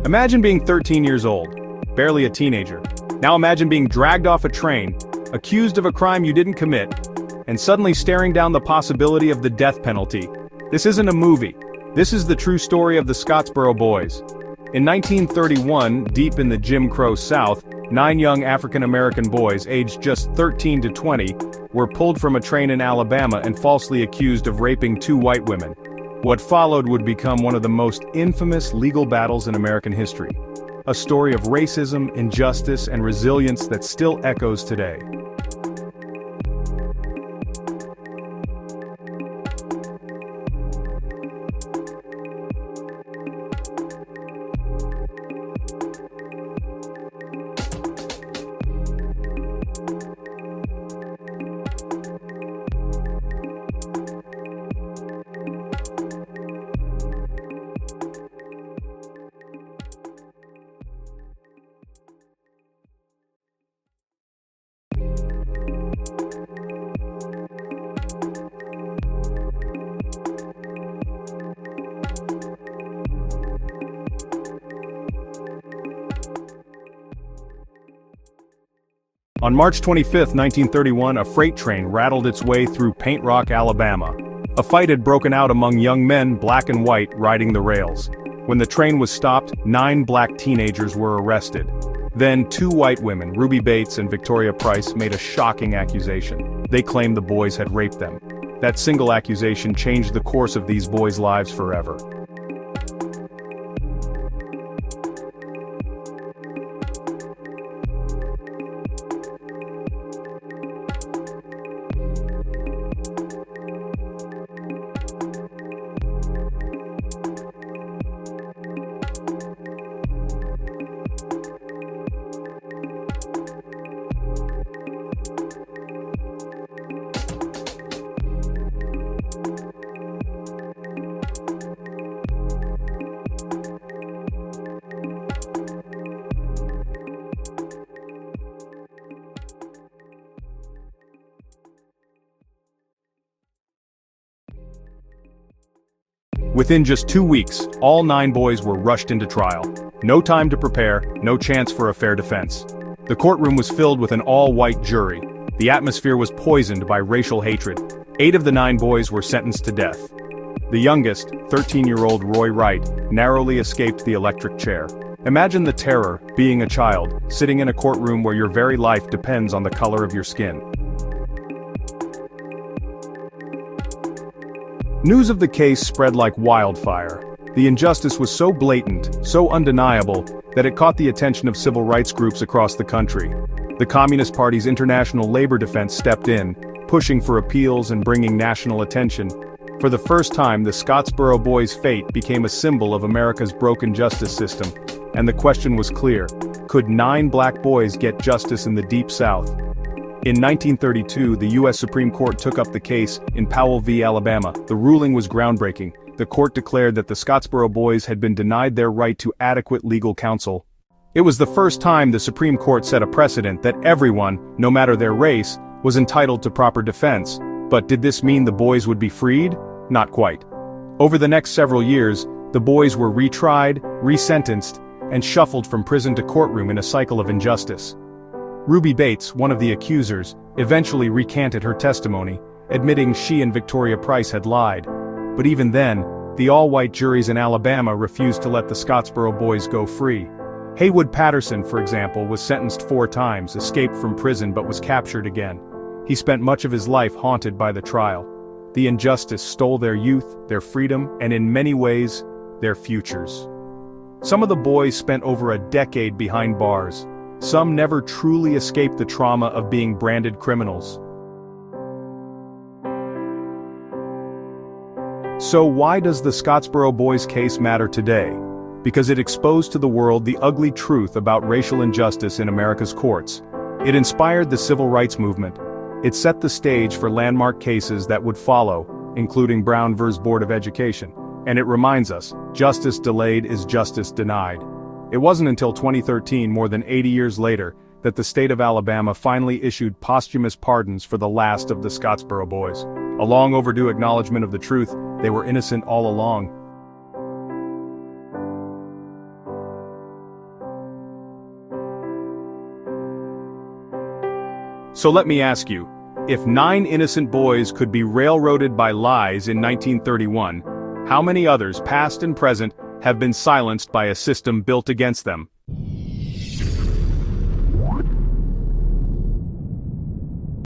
Imagine being 13 years old, barely a teenager. Now imagine being dragged off a train, accused of a crime you didn't commit, and suddenly staring down the possibility of the death penalty. This isn't a movie. This is the true story of the Scottsboro Boys. In 1931, deep in the Jim Crow South, 9 young African-American boys aged just 13 to 20 were pulled from a train in Alabama and falsely accused of raping 2 white women. What followed would become one of the most infamous legal battles in American history. A story of racism, injustice, and resilience that still echoes today. On March 25, 1931, a freight train rattled its way through Paint Rock, Alabama. A fight had broken out among young men, black and white, riding the rails. When the train was stopped, 9 black teenagers were arrested. Then 2 white women, Ruby Bates and Victoria Price, made a shocking accusation. They claimed the boys had raped them. That single accusation changed the course of these boys' lives forever. Within just 2 weeks, all 9 boys were rushed into trial. No time to prepare, no chance for a fair defense. The courtroom was filled with an all-white jury. The atmosphere was poisoned by racial hatred. 8 of the 9 boys were sentenced to death. The youngest, 13-year-old Roy Wright, narrowly escaped the electric chair. Imagine the terror, being a child, sitting in a courtroom where your very life depends on the color of your skin. News of the case spread like wildfire. The injustice was so blatant, so undeniable, that it caught the attention of civil rights groups across the country. The Communist Party's International Labor Defense stepped in, pushing for appeals and bringing national attention. For the first time, the Scottsboro Boys' fate became a symbol of America's broken justice system. And the question was clear: could 9 black boys get justice in the Deep South? In 1932, the U.S. Supreme Court took up the case in Powell v. Alabama. The ruling was groundbreaking. The court declared that the Scottsboro Boys had been denied their right to adequate legal counsel. It was the first time the Supreme Court set a precedent that everyone, no matter their race, was entitled to proper defense. But did this mean the boys would be freed? Not quite. Over the next several years, the boys were retried, resentenced, and shuffled from prison to courtroom in a cycle of injustice. Ruby Bates, one of the accusers, eventually recanted her testimony, admitting she and Victoria Price had lied. But even then, the all-white juries in Alabama refused to let the Scottsboro Boys go free. Haywood Patterson, for example, was sentenced 4 times, escaped from prison but was captured again. He spent much of his life haunted by the trial. The injustice stole their youth, their freedom, and in many ways, their futures. Some of the boys spent over a decade behind bars. Some never truly escaped the trauma of being branded criminals. So why does the Scottsboro Boys case matter today? Because it exposed to the world the ugly truth about racial injustice in America's courts. It inspired the civil rights movement. It set the stage for landmark cases that would follow, including Brown v. Board of Education. And it reminds us, justice delayed is justice denied. It wasn't until 2013, more than 80 years later, that the state of Alabama finally issued posthumous pardons for the last of the Scottsboro Boys. A long overdue acknowledgement of the truth: they were innocent all along. So let me ask you, if 9 innocent boys could be railroaded by lies in 1931, how many others, past and present, have been silenced by a system built against them?